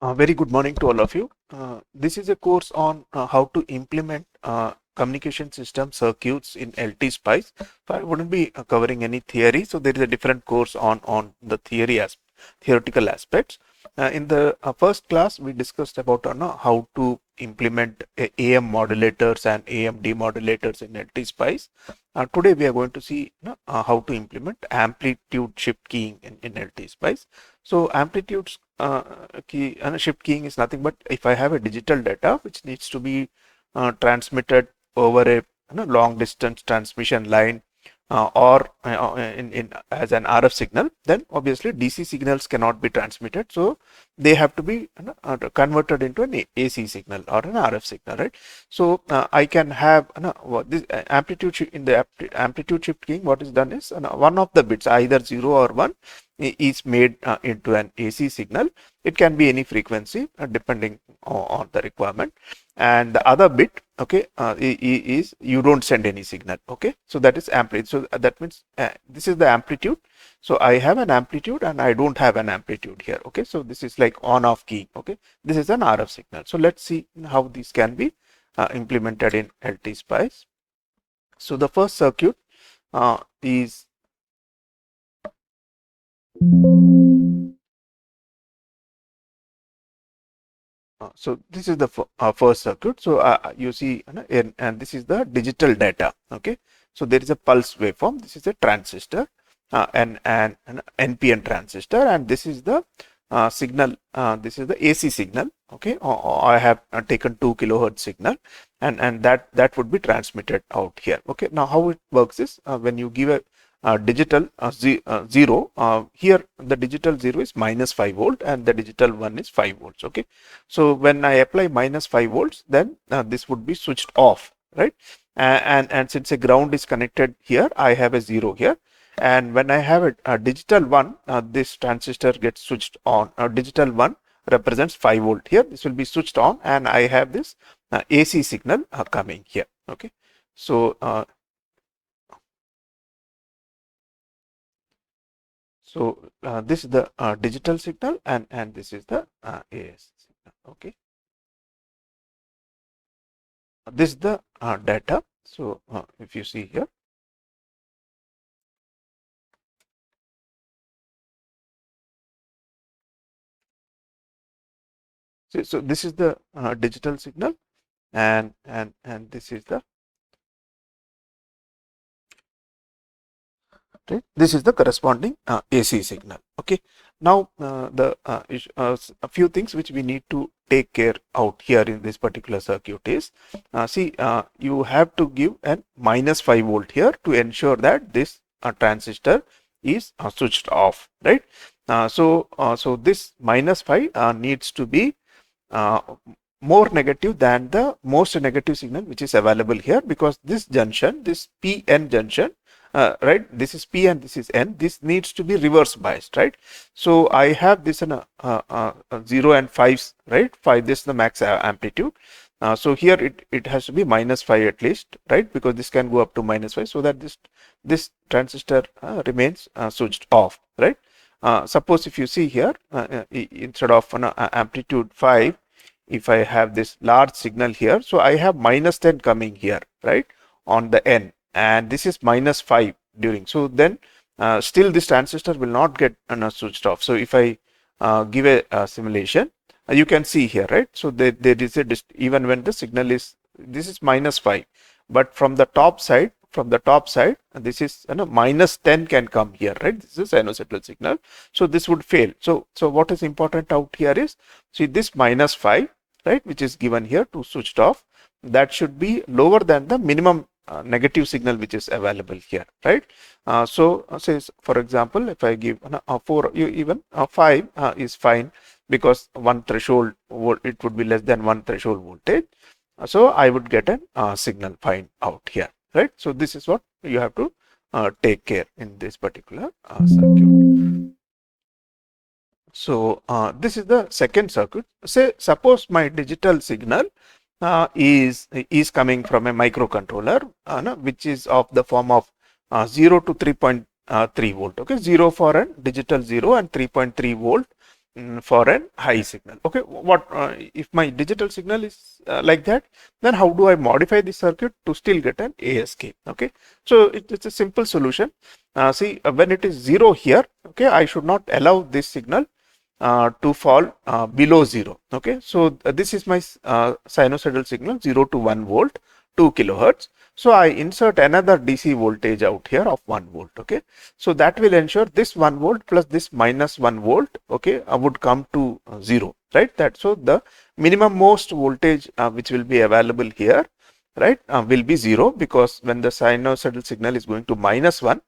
Very good morning to all of you. This is a course on how to implement communication system circuits in LT Spice. So I wouldn't be covering any theory. So there is a different course on the theoretical aspects. In the first class, we discussed about how to implement AM modulators and AM demodulators in LT Spice. Today we are going to see how to implement amplitude shift keying in LT Spice. So amplitude key and shift keying is nothing but if I have a digital data which needs to be transmitted over a long distance transmission line or in as an RF signal, then obviously DC signals cannot be transmitted, so they have to be converted into an AC signal or an RF signal, right? So I can have this amplitude in the amplitude shift keying. What is done is one of the bits, either 0 or 1, is made into an AC signal. It can be any frequency depending on the requirement, and the other bit, okay, is you don't send any signal. Okay, so that is amplitude. So that means this is the amplitude. So I have an amplitude and I don't have an amplitude here. Okay, so this is like on off keying. Okay, this is an RF signal. So let's see how this can be implemented in LT Spice. So the first circuit is so this is the first circuit. So you see, and this is the digital data. Okay, so there is a pulse waveform. This is a transistor, and an NPN transistor, and this is the signal. This is the AC signal. Okay, I have taken 2 kilohertz signal, and that would be transmitted out here. Okay, now how it works is when you give a digital 0, here the digital 0 is minus 5 volt and the digital 1 is 5 volts. Okay, so when I apply minus 5 volts, then this would be switched off, right? And since a ground is connected here, I have a 0 here, and when I have a digital 1, this transistor gets switched on. Digital 1 represents 5 volt here. This will be switched on, and I have this AC signal coming here. Okay, so this is the digital signal, and this is the AS signal. Okay, this is the data. So if you see here, so this is the digital signal, and this is the right? This is the corresponding AC signal. Okay. Now a few things which we need to take care out here in this particular circuit is see, you have to give an minus 5 volt here to ensure that this transistor is switched off, right? So this minus 5 needs to be uh, more negative than the most negative signal which is available here, because this junction, this PN junction, right, this is P and this is N, this needs to be reverse biased, right? So I have this in a 0 and 5, right? 5, this is the max amplitude. So here it has to be minus 5 at least, right? Because this can go up to minus 5, so that this transistor remains switched off, right? Suppose if you see here, instead of an amplitude 5, if I have this large signal here, so I have minus 10 coming here, right, on the N, and this is minus 5 during. So then still this transistor will not get switched off. So if I give a simulation, you can see here, right? So there is a even when the signal is, this is minus 5, but from the top side, this is minus 10 can come here, right? This is sinusoidal signal, so this would fail. So what is important out here is, see, this minus 5, right, which is given here to switched off, that should be lower than the minimum negative signal which is available here, right? So say for example, if I give 4, even 5 is fine, because one threshold, it would be less than one threshold voltage, so I would get a signal fine out here, right? So this is what you have to take care in this particular circuit. So this is the second circuit. Say suppose my digital signal is coming from a microcontroller, which is of the form of 0 to 3.3 volt. Okay, 0 for a digital 0 and 3.3 volt for an high signal. Okay, what if my digital signal is like that, then how do I modify the circuit to still get an ASK? Okay, so it's a simple solution. See, when it is 0 here, okay, I should not allow this signal to fall below 0. Okay, so this is my sinusoidal signal 0 to 1 volt, 2 kilohertz. So I insert another DC voltage out here of 1 volt. Okay, so that will ensure this 1 volt plus this minus 1 volt, okay, would come to 0, right? That so the minimum most voltage which will be available here, right, will be 0, because when the sinusoidal signal is going to minus 1,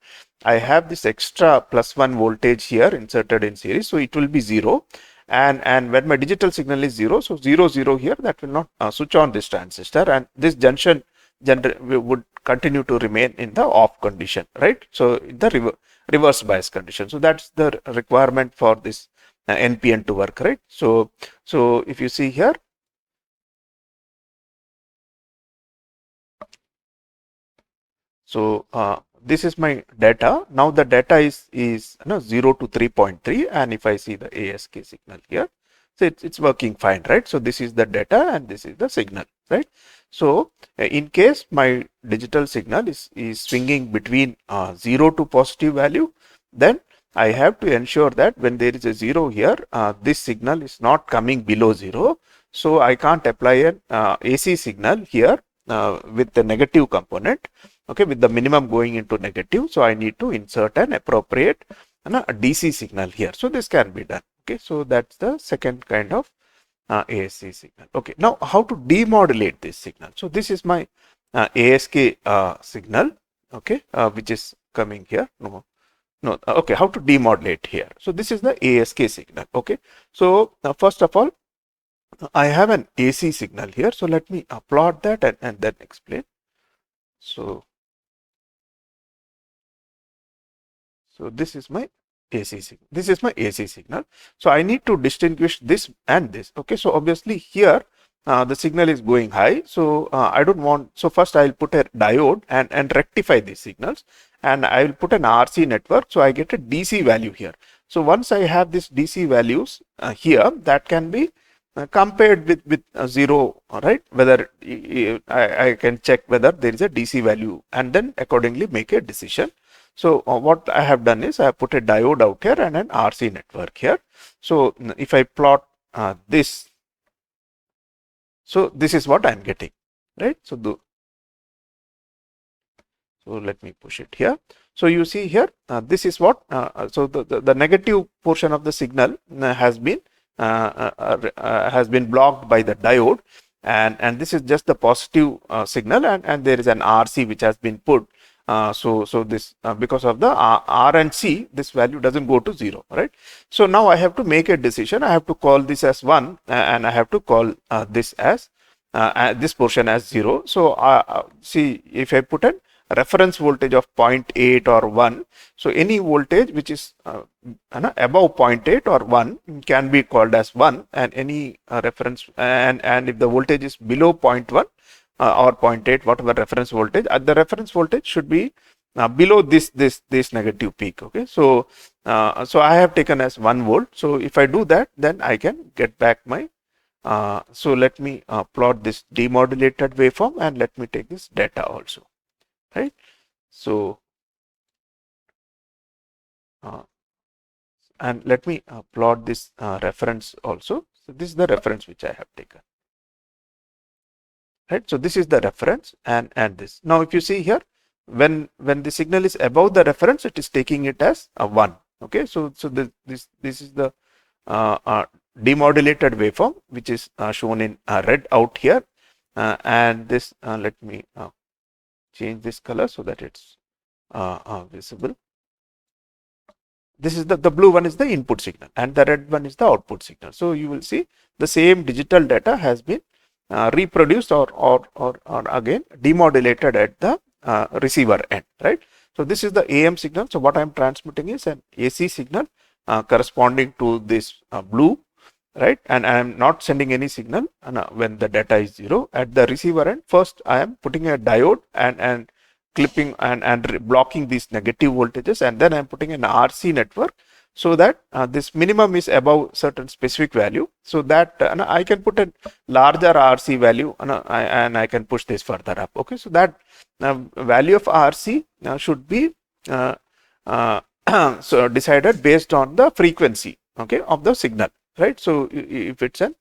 I have this extra plus 1 voltage here inserted in series, so it will be 0. And when my digital signal is 0, so 0 0 here, that will not switch on this transistor, and this junction would continue to remain in the off condition, right? So the reverse bias condition. So that's the requirement for this NPN to work, right? So if you see here, so this is my data. Now the data is 0 to 3.3, and if I see the ASK signal here, so it's working fine, right? So this is the data and this is the signal, right? So in case my digital signal is swinging between 0 to positive value, then I have to ensure that when there is a 0 here, this signal is not coming below 0. So I can't apply an AC signal here with the negative component, okay, with the minimum going into negative. So I need to insert an appropriate a DC signal here. So this can be done. Okay, so that's the second kind of ASC signal. Okay, now how to demodulate this signal? So this is my ASK signal, okay, which is coming here. Okay, how to demodulate here? So this is the ASK signal. Okay, so first of all, I have an AC signal here. So let me plot that and then explain. So this is my AC signal. This is my AC signal. So I need to distinguish this and this. Okay, so obviously here the signal is going high. So I don't want. So first I will put a diode and rectify these signals, and I will put an RC network. So I get a DC value here. So once I have this DC values here, that can be compared with 0, right? Whether I can check whether there is a DC value, and then accordingly make a decision. So what I have done is I have put a diode out here and an RC network here. So if I plot this, so this is what I am getting, right? So let me push it here. So you see here, this is what, so the negative portion of the signal has been blocked by the diode, and this is just the positive signal, and there is an RC which has been put. So this because of the R and C, this value doesn't go to 0, right? So now I have to make a decision. I have to call this as 1, and I have to call this as this portion as 0. So see, if I put a reference voltage of 0.8 or 1, so any voltage which is above 0.8 or 1 can be called as 1, and any reference, and if the voltage is below 0.1 or 0.8, whatever reference voltage, the reference voltage should be below this negative peak. Okay, so so I have taken as 1 volt. So if I do that, then I can get back my so let me plot this demodulated waveform, and let me take this data also, right? So and let me plot this reference also. So this is the reference which I have taken, right? So this is the reference, and this. Now if you see here, when the signal is above the reference, it is taking it as a 1. Okay, so this is the demodulated waveform, which is shown in red out here, and this let me change this color so that it's visible. This is the blue one is the input signal, and the red one is the output signal. So you will see the same digital data has been reproduced or again demodulated at the receiver end, right? So this is the AM signal. So what I am transmitting is an AC signal corresponding to this blue, right? And I am not sending any signal when the data is 0 at the receiver end. First I am putting a diode and clipping and blocking these negative voltages, and then I am putting an RC network so that this minimum is above certain specific value, so that I can put a larger RC value, and I can push this further up. Okay, so that value of RC should be so decided based on the frequency, okay, of the signal, right? So if it's an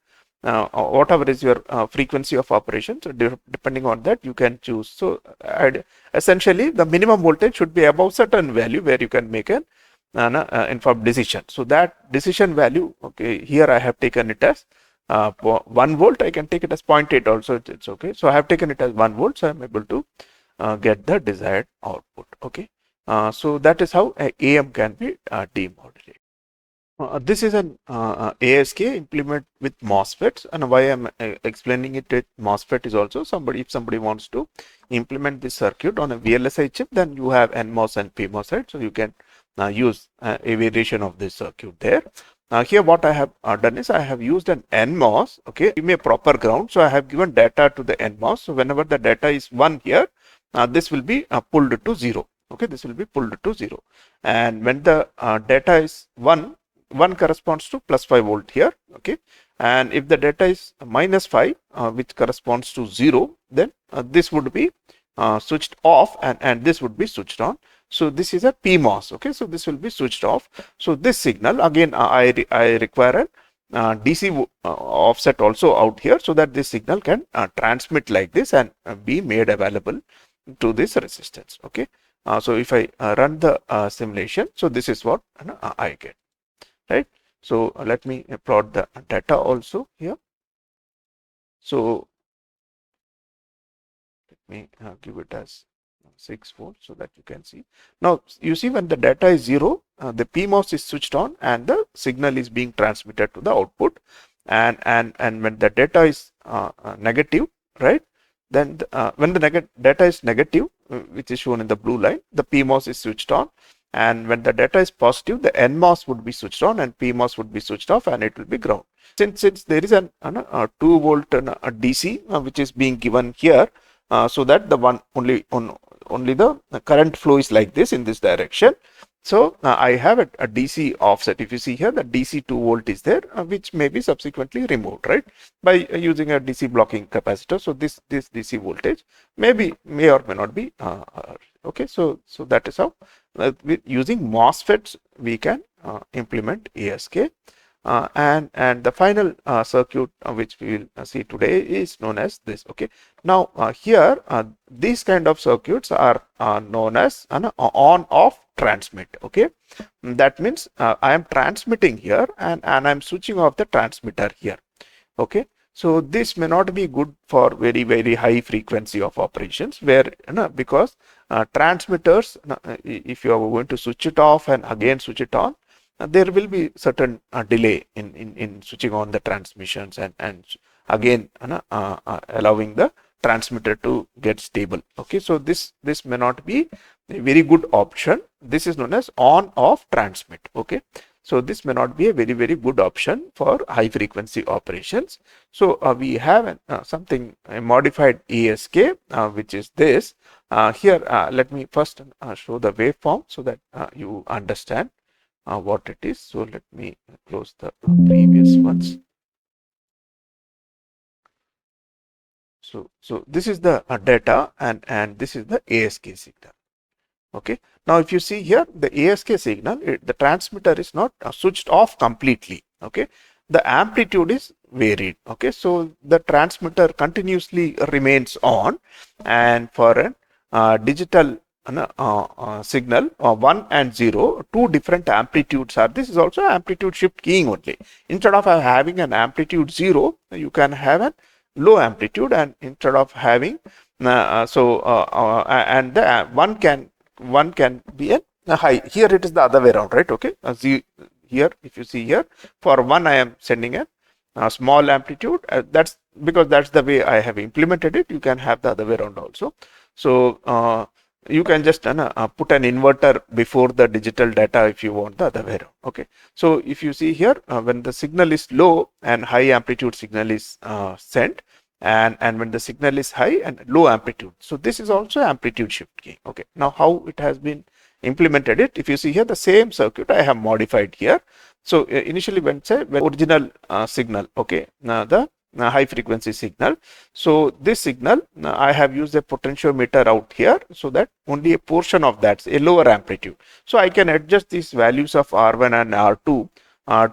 whatever is your frequency of operation, so depending on that you can choose. So essentially the minimum voltage should be above certain value where you can make an informed decision. So that decision value, okay, here I have taken it as 1 volt. I can take it as 0.8 also, it's okay. So I have taken it as 1 volt, so I'm able to get the desired output. Okay, so that is how AM can be demodulated. This is an ASK implement with MOSFETs, and why I'm explaining it with MOSFET is also if somebody wants to implement this circuit on a VLSI chip, then you have NMOS and PMOS, right? So you can use a variation of this circuit there. Here what I have done is I have used an NMOS, okay, give me a proper ground. So I have given data to the NMOS. So whenever the data is 1 here, this will be pulled to 0. Okay, this will be pulled to 0. And when the data is 1 corresponds to plus 5 volt here, okay, and if the data is minus 5 which corresponds to 0, then this would be switched off, and this would be switched on. So this is a PMOS, okay, so this will be switched off. So this signal again I require a DC offset also out here, so that this signal can transmit like this and be made available to this resistance. Okay, so if I run the simulation, so this is what I get. Right. So let me plot the data also here. So let me give it as 6 volt so that you can see. Now you see when the data is 0, the PMOS is switched on and the signal is being transmitted to the output, and when the data is negative, right, then when the data is negative, which is shown in the blue line, the PMOS is switched on, and when the data is positive, the NMOS would be switched on and PMOS would be switched off, and it will be ground. Since there is a 2 volt DC which is being given here, so that the only the current flow is like this in this direction. So I have a DC offset. If you see here, the DC 2 volt is there, which may be subsequently removed, right, by using a DC blocking capacitor. So this DC voltage may or may not be okay. So that is how with using MOSFETs we can implement ASK. And the final circuit which we will see today is known as this. Okay, now here these kind of circuits are known as an on-off transmit. Okay, that means I am transmitting here and I am switching off the transmitter here. Okay, so this may not be good for very high frequency of operations, where because transmitters, if you are going to switch it off and again switch it on, there will be certain delay in switching on the transmissions and again allowing the transmitter to get stable. Okay, so this may not be a very good option. This is known as on-off transmit. Okay, so this may not be a very good option for high frequency operations. So we have a modified ASK, which is this. Here let me first show the waveform so that you understand what it is. So let me close the previous ones. So this is the data, and this is the ASK signal. Okay, now if you see here, the ASK signal, the transmitter is not switched off completely. Okay, the amplitude is varied. Okay, so the transmitter continuously remains on, and for a digital signal 1 and 0, two different amplitudes are. This is also amplitude shift keying only. Instead of having an amplitude 0, you can have a low amplitude, and instead of having and the one can be a high. Here it is the other way around, right? Okay, here if you see here, for 1 I am sending a small amplitude. That's because that's the way I have implemented it. You can have the other way around also. So you can just put an inverter before the digital data if you want the other way around. Okay, so if you see here, when the signal is low and high amplitude signal is sent, and when the signal is high and low amplitude, so this is also amplitude shift key. Okay, now how it has been implemented it. If you see here, the same circuit I have modified here. So initially when original signal, okay, the high frequency signal. So this signal, I have used a potentiometer out here so that only a portion of that, a lower amplitude. So I can adjust these values of R1 and R2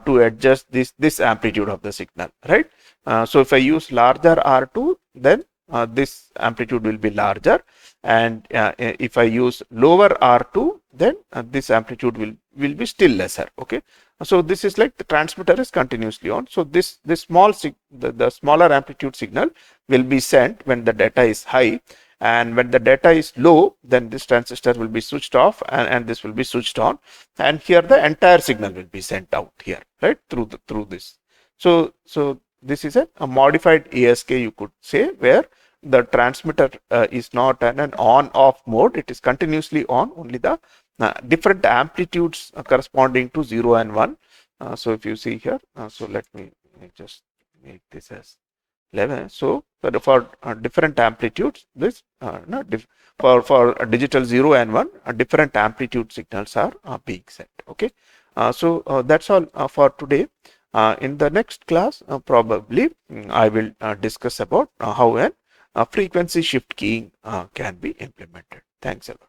to adjust this amplitude of the signal, right? So if I use larger R2, then this amplitude will be larger, and if I use lower R2, then this amplitude will be still lesser. Okay, so this is like the transmitter is continuously on. So this small the smaller amplitude signal will be sent when the data is high, and when the data is low, then this transistor will be switched off, and this will be switched on, and here the entire signal will be sent out here, right, through this. So this is a modified ASK, you could say, where the transmitter is not an on-off mode. It is continuously on, only the different amplitudes corresponding to 0 and 1. So if you see here, so let me just make this as 11. So for different amplitudes, this for digital 0 and 1, different amplitude signals are being sent. Okay, so that's all for today. In the next class, probably I will discuss about how a frequency shift keying can be implemented. Thanks a lot.